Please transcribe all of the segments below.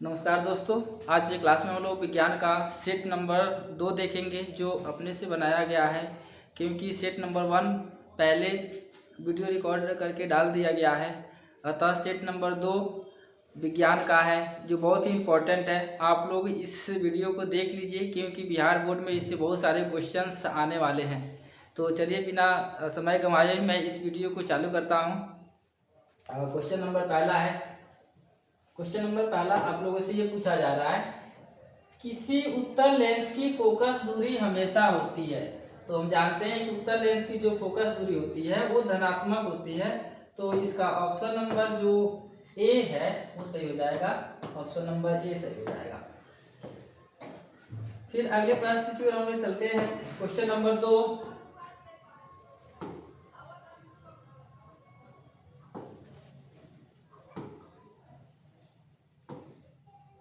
नमस्कार दोस्तों। आज के क्लास में हम लोग विज्ञान का सेट नंबर 2 देखेंगे जो अपने से बनाया गया है, क्योंकि सेट नंबर 1 पहले वीडियो रिकॉर्ड करके डाल दिया गया है। अतः सेट नंबर 2 विज्ञान का है जो बहुत ही इम्पोर्टेंट है। आप लोग इस वीडियो को देख लीजिए क्योंकि बिहार बोर्ड में इससे बहुत सारे क्वेश्चंस आने वाले हैं। तो चलिए बिना समय गंवाए मैं इस वीडियो को चालू करता हूँ। क्वेश्चन नंबर पहला आप लोगों से ये पूछा जा रहा है, किसी उत्तल लेंस की फोकस दूरी हमेशा होती है। तो हम जानते हैं कि उत्तल लेंस की जो फोकस दूरी होती है वो धनात्मक होती है। तो इसका ऑप्शन नंबर जो ए है वो सही हो जाएगा। ऑप्शन नंबर ए सही हो जाएगा। फिर अगले प्रश्न की ओर हम लोग चलते हैं। क्वेश्चन नंबर 2,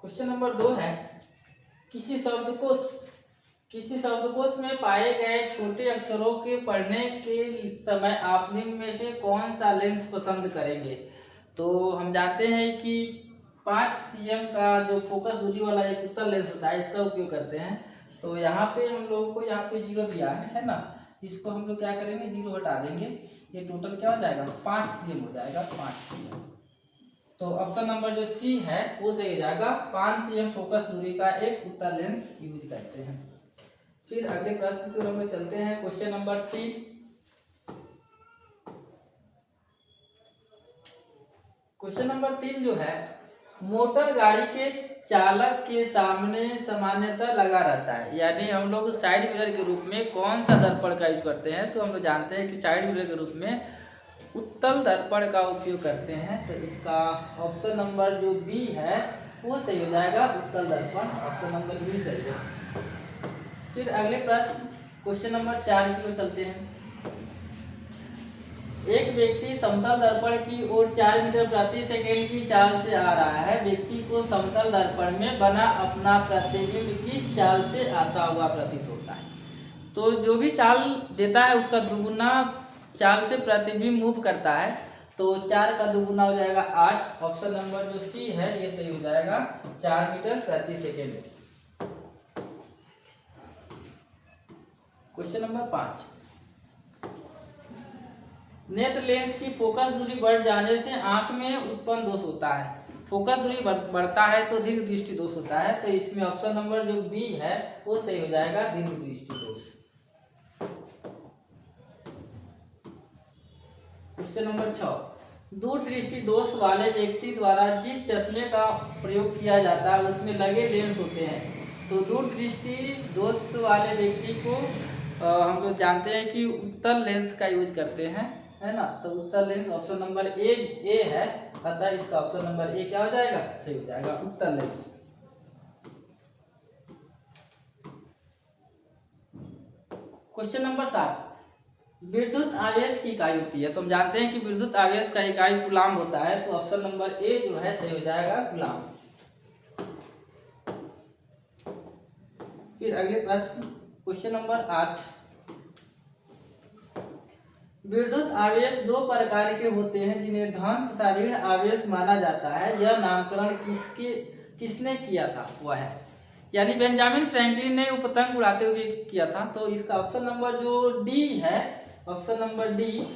क्वेश्चन नंबर 2 है, किसी शब्दकोश में पाए गए छोटे अक्षरों के पढ़ने के समय आप निम्न में से कौन सा लेंस पसंद करेंगे। तो हम जानते हैं कि 5 cm का जो फोकस दूरी वाला एक उत्तल लेंस होता है इसका उपयोग करते हैं। तो यहाँ पे हम लोगों को यहाँ पे 0 दिया है ना, इसको हम लोग क्या करेंगे 0 हटा देंगे। ये टोटल क्या हो जाएगा 5 cm हो जाएगा, 5 cm। तो ऑप्शन नंबर जो सी है वो सही हो जाएगा। 5 cm फोकस दूरी का एक उत्तल लेंस यूज करते हैं। फिर अगले प्रश्न की ओर हम चलते हैं। क्वेश्चन नंबर 3, क्वेश्चन नंबर 3 जो है, मोटर गाड़ी के चालक के सामने सामान्यतः लगा रहता है, यानी हम लोग साइड मिरर के रूप में कौन सा दर्पण का यूज करते हैं। तो हम लोग जानते हैं कि साइड मिरर के रूप में उत्तल दर्पण का उपयोग करते हैं। तो इसका ऑप्शन नंबर जो बी है वो सही हो जाएगा, उत्तल दर्पण। ऑप्शन नंबर बी सही है। फिर अगले प्रश्न क्वेश्चन नंबर 4 की ओर चलते हैं। एक व्यक्ति समतल दर्पण की ओर 4 मीटर प्रति सेकंड की चाल से आ रहा है। व्यक्ति को समतल दर्पण में बना अपना प्रतिबिंब किस चाल से आता हुआ प्रतीत होता है। तो जो भी चाल देता है उसका दुगुना चाल से प्रतिबिंब मूव करता है। तो 4 का दुगुना हो जाएगा 8। ऑप्शन नंबर जो सी है ये सही हो जाएगा, 4 मीटर प्रति सेकेंड। क्वेश्चन नंबर 5, नेत्र लेंस की फोकस दूरी बढ़ जाने से आंख में उत्पन्न दोष होता है। फोकस दूरी बढ़ता है तो दीर्घ दृष्टि दोष होता है। तो इसमें ऑप्शन नंबर जो बी है वो सही हो जाएगा, दीर्घ दृष्टि दोष। क्वेश्चन नंबर 6, दूरदृष्टि दोष वाले व्यक्ति द्वारा जिस चश्मे का प्रयोग किया जाता है उसमें लगे लेंस होते हैं। तो दूरदृष्टि दोष वाले व्यक्ति को हम लोग जानते हैं कि उत्तल लेंस का यूज करते हैं, है ना। तो उत्तल लेंस ऑप्शन नंबर ए है। अतः इसका ऑप्शन नंबर ए क्या हो जाएगा, सही हो जाएगा, उत्तल लेंस। क्वेश्चन नंबर 7, विद्युत आवेश की इकाई होती है। तो हम जानते हैं कि विद्युत आवेश का इकाई कूलाम होता है। तो ऑप्शन नंबर ए जो है सही हो जाएगा, कूलाम। फिर अगले प्रश्न क्वेश्चन नंबर 8, विद्युत आवेश 2 प्रकार के होते हैं जिन्हें धन तथा ऋण आवेश माना जाता है। यह नामकरण किसने किया था, वह है, यानी बेंजामिन फ्रैंकलिन ने वो पतंग उड़ाते हुए किया था। तो इसका ऑप्शन नंबर जो डी है, option number D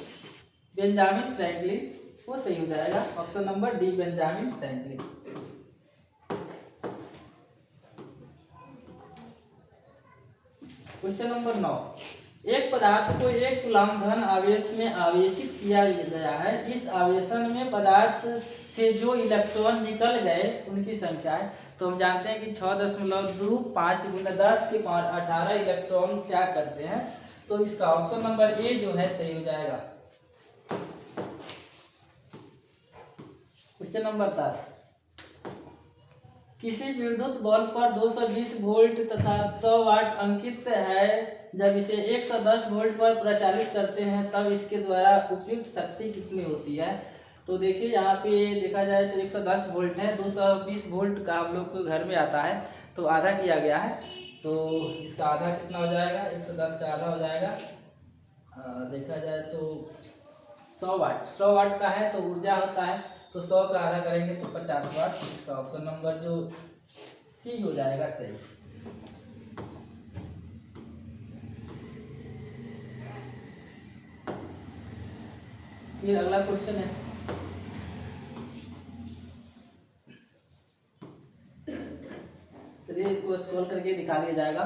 Benjamin Franklin, वो सही हो जाएगा। Option number D Benjamin Franklin. Question number 9, एक पदार्थ को 1 कूलाम धन आवेश में आवेशित किया गया है। इस आवेशन में पदार्थ से जो इलेक्ट्रॉन निकल गए उनकी संख्या है। तो हम जानते हैं कि 6.25 × 10 के पावर 18 इलेक्ट्रॉन त्याग करते हैं। तो इसका ऑप्शन नंबर ए जो है सही हो जाएगा। क्वेश्चन नंबर 10, किसी विद्युत बल्ब पर 220 वोल्ट तथा 100 वाट अंकित है। जब इसे 110 वोल्ट पर प्रचालित करते हैं तब इसके द्वारा उपयुक्त शक्ति कितनी होती है। तो देखिए यहाँ पे देखा जाए तो 110 वोल्ट है, 220 वोल्ट का हम लोग को घर में आता है तो आधा किया गया है। तो इसका आधा कितना हो जाएगा, 110 का आधा हो जाएगा, देखा जाए तो 100 वाट का है। तो ऊर्जा होता है तो 100 का आधा करेंगे तो 50 वाट। इसका ऑप्शन नंबर जो सी हो जाएगा सही। फिर अगला क्वेश्चन है, चलिए इसको स्क्रॉल करके दिखा दिया जाएगा।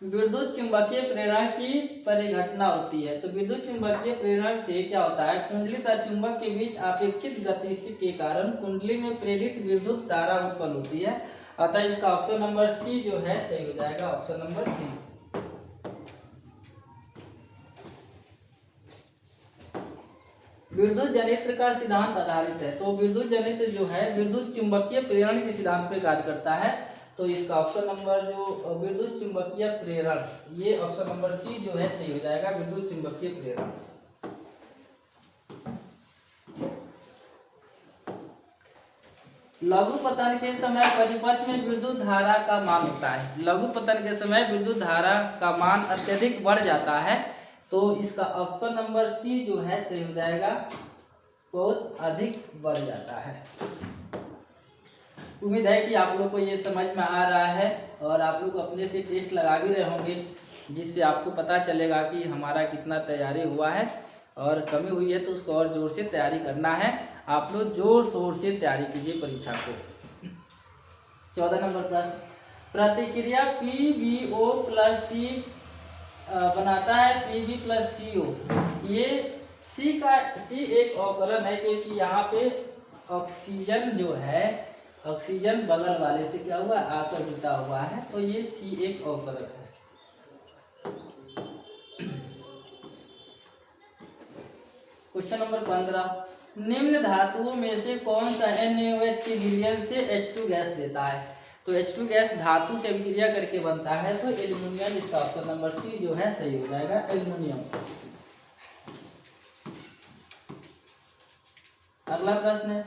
विद्युत चुंबकीय प्रेरण की परिघटना होती है। तो विद्युत चुंबकीय प्रेरण से क्या होता है, कुंडली तथा चुंबक के बीच अपेक्षित गति के कारण कुंडली में प्रेरित विद्युत धारा उत्पन्न होती है। अतः इसका ऑप्शन नंबर सी जो है सही हो जाएगा, ऑप्शन नंबर सी। विद्युत जनित्र का सिद्धांत आधारित है। तो विद्युत जनित्र जो है विद्युत चुंबकीय प्रेरण के सिद्धांत पे कार्य करता है। तो इसका ऑप्शन नंबर जो विद्युत चुंबकीय प्रेरण, ये ऑप्शन नंबर सी जो है सही हो जाएगा, विद्युत चुंबकीय प्रेरण। लघु पतन के समय परिपथ में विद्युत धारा का मान होता है। लघु पतन के समय विद्युत धारा का मान अत्यधिक बढ़ जाता है। तो इसका ऑप्शन नंबर सी जो है सही हो जाएगा, बहुत अधिक बढ़ जाता है। उम्मीद है कि आप लोग को ये समझ में आ रहा है और आप लोग अपने से टेस्ट लगा भी रहे होंगे, जिससे आपको पता चलेगा कि हमारा कितना तैयारी हुआ है और कमी हुई है तो उसको और जोर से तैयारी करना है। आप लोग जोर शोर से तैयारी कीजिए परीक्षा को। 14 नंबर प्रश्न, प्रतिक्रिया PbO प्लस सी बनाता है Pb प्लस CO। ये सी एक अवकरण है, क्योंकि यहाँ पे ऑक्सीजन जो है, ऑक्सीजन बगल वाले से क्या हुआ, आकर जुटा हुआ है। तो ये सी एक अवकरण है। क्वेश्चन नंबर 15, निम्न धातुओं में से कौन सा NaOH के विलयन से H2 गैस देता है। तो H2 गैस धातु से अभिक्रिया करके बनता है, तो एल्युमिनियम। इसका ऑप्शन नंबर सी जो है सही हो जाएगा, एल्युमिनियम। अगला प्रश्न है,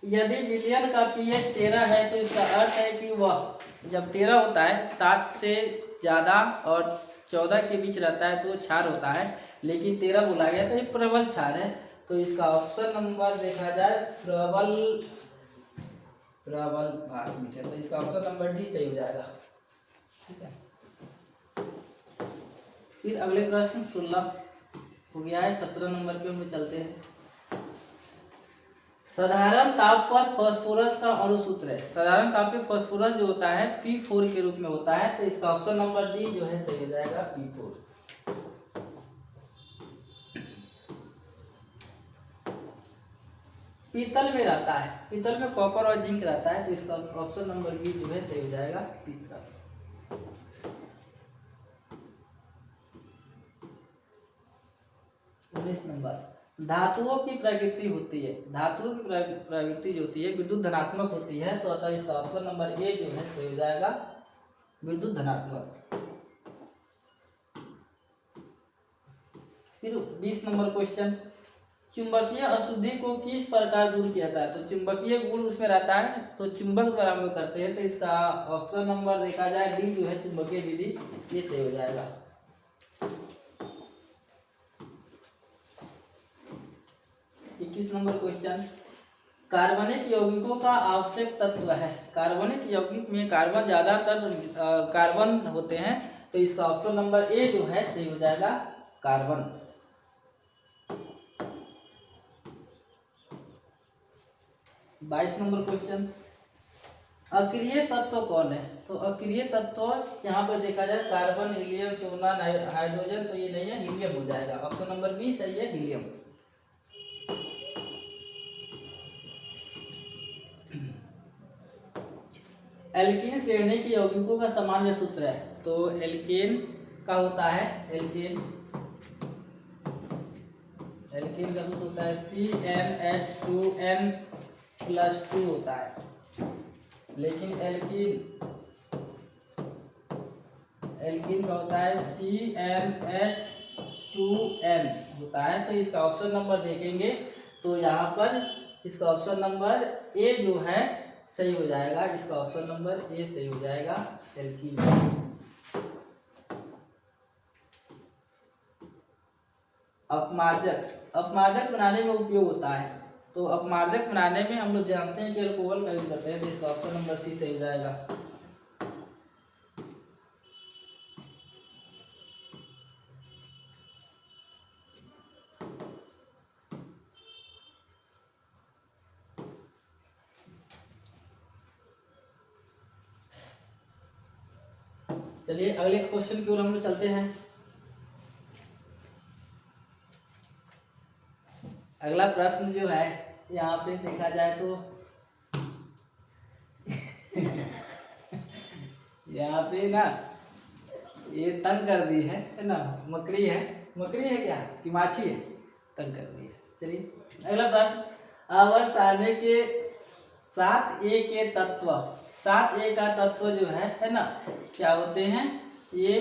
यदि विलयन का pH 13 है तो इसका अर्थ है कि वह जब 13 होता है, 7 से ज़्यादा और 14 के बीच रहता है तो क्षार होता है, लेकिन 13 बोला गया तो ये प्रबल क्षार है। तो इसका ऑप्शन नंबर देखा जाए प्रबल भास्मिक है। तो इसका ऑप्शन नंबर डी सही हो जाएगा। ठीक है, फिर अगले प्रश्न 16 हो गया है। 17 नंबर पे हम चलते हैं। साधारण ताप पर फास्फोरस का अणु सूत्र है। साधारण ताप पे फास्फोरस जो होता है P4 के रूप में होता है। तो इसका ऑप्शन नंबर डी जो है सही हो जाएगा, P4। पीतल में रहता है, पीतल में कॉपर और जिंक रहता है। तो इसका ऑप्शन नंबर बी जो है सही हो जाएगा, पीतल। 19 नंबर, धातुओं की प्रकृति होती है। धातुओं की प्रकृति जो होती है विद्युत धनात्मक होती है। तो अतः इसका ऑप्शन नंबर ए जो है सही हो जाएगा, विद्युत धनात्मक। फिर 20 नंबर क्वेश्चन, चुंबकीय अशुद्धि को किस प्रकार दूर किया जाता है। तो चुंबकीय गुण उसमें रहता है, तो चुंबक द्वारा हम लोग करते हैं। तो इसका ऑप्शन नंबर देखा जाए डी जो है, चुंबकीय विधि, ये सही हो जाएगा। 21 नंबर क्वेश्चन, कार्बनिक यौगिकों का आवश्यक तत्व है। कार्बनिक यौगिक में कार्बन ज्यादातर कार्बन होते हैं। तो इसका ऑप्शन नंबर ए जो है सही हो जाएगा, कार्बन। 22 नंबर क्वेश्चन, अक्रिय तत्व कौन है। तो अक्रिय तत्व यहाँ पर देखा जाए कार्बन, हीलियम, चूना, हाइड्रोजन। तो ये नहीं है, हीलियम हो जाएगा। ऑप्शन नंबर बी सही है, हीलियम। एल्कीन श्रेणी के यौगिकों का सामान्य सूत्र है। तो एल्केन का होता है, एल्केन का सूत्र होता है CnH2n+2 होता है। लेकिन एल्कीन का होता है CnH2n होता है। तो इसका ऑप्शन नंबर देखेंगे तो यहाँ पर इसका ऑप्शन नंबर ए जो है सही हो जाएगा। इसका ऑप्शन नंबर ए सही हो जाएगा, एल्कीन। अपमार्जक बनाने में उपयोग होता है। तो अपमार्जक बनाने में हम लोग जानते हैं कि अल्कोहल का यूज करते हैं, तो इसका ऑप्शन नंबर सी सही हो जाएगा। चलिए अगले क्वेश्चन की ओर हम लोग चलते हैं। अगला प्रश्न जो है यहाँ पे देखा जाए तो यहाँ पे ना ये तंग कर दी है ना, मकड़ी है क्या कि माछी है, तंग कर दी है। चलिए अगला प्रश्न, आवर्त सारणी के 7A के तत्व, 7A का तत्व जो है ना, क्या होते हैं, ये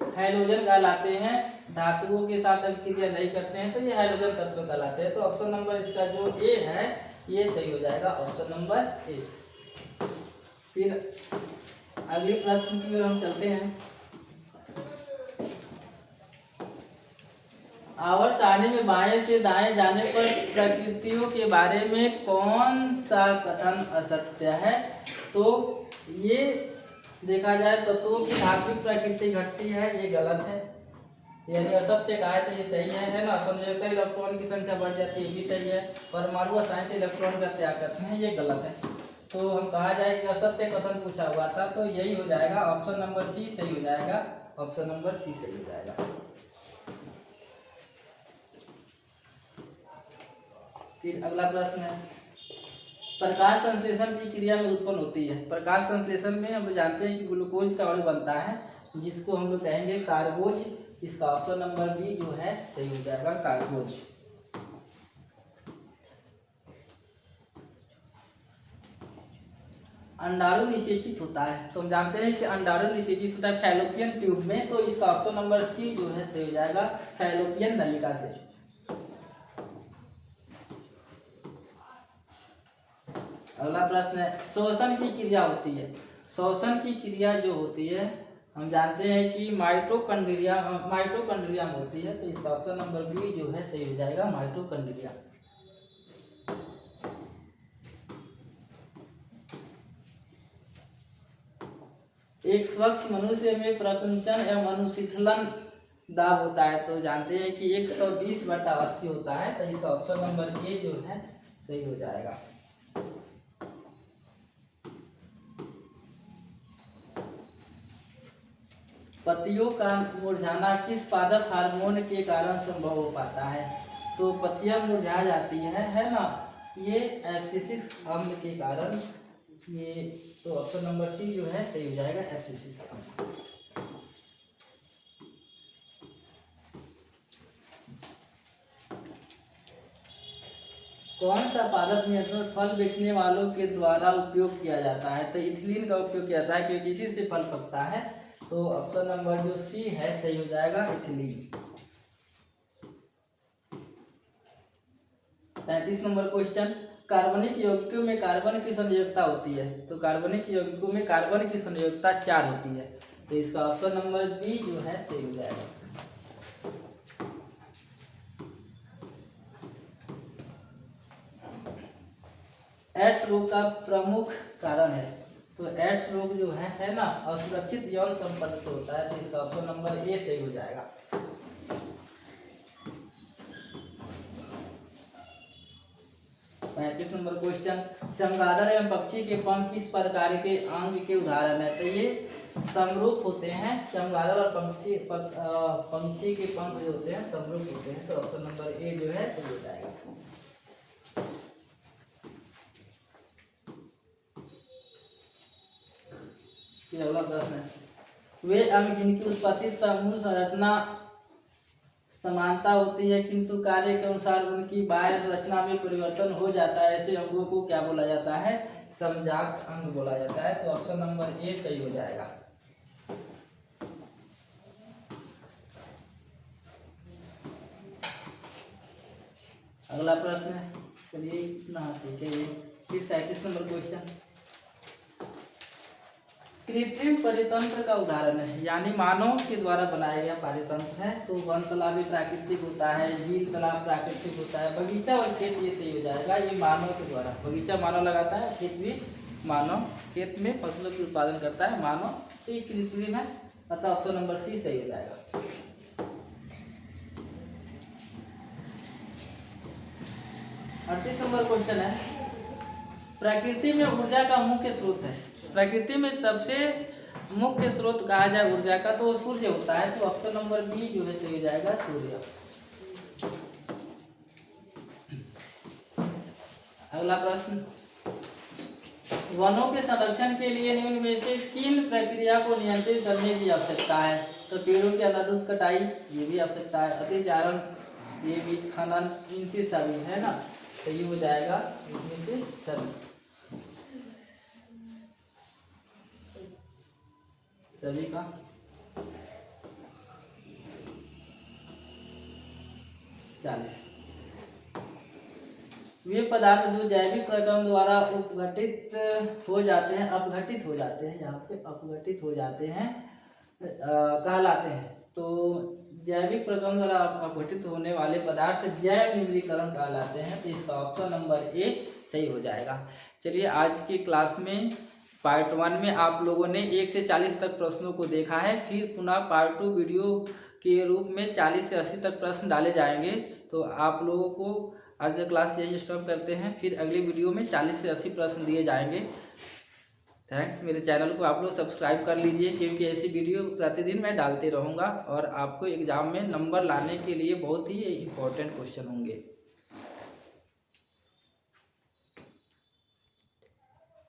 हाइड्रोजन कहलाते हैं। धातुओं के साथ अभिक्रिया नहीं करते हैं तो ये हाइड्रोजन तत्व कहलाते हैं। तो ऑप्शन नंबर इसका जो ए है ये सही हो जाएगा, ऑप्शन नंबर ए। फिर अगले प्रश्न की ओर हम चलते हैं। आवर्त सारणी में बाएं से दाएं जाने पर प्रकृतियों के बारे में कौन सा कथन असत्य है? तो ये देखा जाए तत्वों की धात्विक प्रकृति घटती है, ये गलत है, यानी असत्य कहा है तो ये सही है ना। संयोजकता इलेक्ट्रॉन की संख्या बढ़ जाती है, ये भी सही है। परमाणु आसानी से इलेक्ट्रॉन का त्याग करते हैं, ये गलत है। तो हम कहा जाए कि असत्य कथन पूछा हुआ था तो यही हो जाएगा, ऑप्शन नंबर सी सही हो जाएगा, ऑप्शन नंबर सी सही हो जाएगा। फिर अगला प्रश्न है, प्रकाश संश्लेषण की क्रिया में उत्पन्न होती है। प्रकाश संश्लेषण में हम जानते हैं कि ग्लूकोज का अणु बनता है जिसको हम लोग कहेंगे कार्बोज। इसका ऑप्शन नंबर बी जो है सही हो जाएगा, कार्बोज। अंडाणु निषेचित होता है, तो हम जानते हैं कि अंडाणु निषेचित होता है फैलोपियन ट्यूब में, तो इसका ऑप्शन नंबर सी जो है सही हो जाएगा, फैलोपियन नलिका से। अगला प्रश्न है, श्वसन की क्रिया होती है। श्वसन की क्रिया जो होती है हम जानते हैं कि माइटोकॉन्ड्रिया में होती है, तो इसका ऑप्शन नंबर बी जो है सही हो जाएगा, माइटोकॉन्ड्रिया। एक स्वच्छ मनुष्य में प्रकुंचन एवं अनुशीतलन दाब होता है, तो जानते हैं कि 120/80 होता है, तो इसका ऑप्शन नंबर ए जो है सही हो जाएगा। पत्तियों का मुरझाना किस पादप हार्मोन के कारण संभव हो पाता है? तो पत्तियां मुरझा जाती है ना, ये एब्सिसिक अम्ल के कारण, ये तो ऑप्शन नंबर सी जो है सही हो जाएगा, एब्सिसिक अम्ल। कौन सा पादप नियंत्रण फल बेचने वालों के द्वारा उपयोग किया जाता है? तो इथिलीन का उपयोग किया जाता है क्योंकि इसी से फल पकता है, तो ऑप्शन नंबर जो सी है सही हो जाएगा, इथिलीन। 33 नंबर क्वेश्चन, कार्बनिक यौगिकों में कार्बन की संयोजकता होती है, तो कार्बनिक यौगिकों में कार्बन की संयोजकता 4 होती है, तो इसका ऑप्शन नंबर बी जो है सही हो जाएगा। एड्स रोग का प्रमुख कारण है, तो एड्स रोग जो है ना असुरक्षित यौन संपर्क से होता है, तो इसका ऑप्शन नंबर ए सही हो जाएगा। पैंतीस नंबर क्वेश्चन, चमगादड़ एवं पक्षी के पंख किस प्रकार के अंग के उदाहरण है? तो ये समरूप होते हैं, चमगादड़ और पंछी के पंख जो होते हैं समरूप होते हैं, तो ऑप्शन नंबर ए जो है सही हो जाएगा। अगला प्रश्न है, वे अंग जिनकी उत्पत्ति समूह संरचना समानता होती है किंतु कार्य के अनुसार उनकी बाह्य रचना में परिवर्तन हो जाता है, ऐसे अंगों को क्या बोला जाता है? समजात अंग बोला जाता है, तो ऑप्शन नंबर ए सही हो जाएगा। अगला प्रश्न है, चलिए इतना ठीक है। फिर 37 नंबर क्वेश्चन, कृत्रिम परितंत्र का उदाहरण है, यानी मानव के द्वारा बनाया गया परितंत्र है। तो वन तालाब भी प्राकृतिक होता है, झील तालाब प्राकृतिक होता है, बगीचा और खेत ये सही हो जाएगा। ये मानव के द्वारा, बगीचा मानव लगाता है, खेत भी मानव, खेत में फसलों की उत्पादन करता है मानव, तो ये कृत्रिम है, अतः ऑप्शन नंबर सी सही हो जाएगा। 38 नंबर क्वेश्चन है, प्रकृति में ऊर्जा का मुख्य स्रोत है। प्रकृति में सबसे मुख्य स्रोत कहा जाए ऊर्जा का तो सूर्य होता है। तो ऑप्शन नंबर बी जो है सही हो जाएगा, सूर्य। अगला प्रश्न, वनों के संरक्षण के लिए निम्न में से किन प्रक्रिया को नियंत्रित करने की आवश्यकता है। तो पेड़ों की अंधाधुंध कटाई, ये भी आवश्यकता है, अतिचारण, ये भी, खनन, इनसे सभी है ना, तो ये हो जाएगा इनमें से सभी का। वे पदार्थ जो जैविक प्रक्रम द्वारा अपघटित हो जाते हैं, यहाँ पे अपघटित हो जाते हैं, कहलाते हैं। तो जैविक प्रक्रम द्वारा अपघटित होने वाले पदार्थ जैव निम्नीकरण कहलाते हैं। तो इसका ऑप्शन नंबर ए सही हो जाएगा। चलिए, आज की क्लास में पार्ट 1 में आप लोगों ने 1 से 40 तक प्रश्नों को देखा है। फिर पुनः पार्ट 2 वीडियो के रूप में 40 से 80 तक प्रश्न डाले जाएंगे। तो आप लोगों को आज क्लास यही स्टॉप करते हैं, फिर अगली वीडियो में 40 से 80 प्रश्न दिए जाएंगे। थैंक्स। मेरे चैनल को आप लोग सब्सक्राइब कर लीजिए, क्योंकि ऐसी वीडियो प्रतिदिन मैं डालते रहूँगा और आपको एग्ज़ाम में नंबर लाने के लिए बहुत ही इम्पोर्टेंट क्वेश्चन होंगे।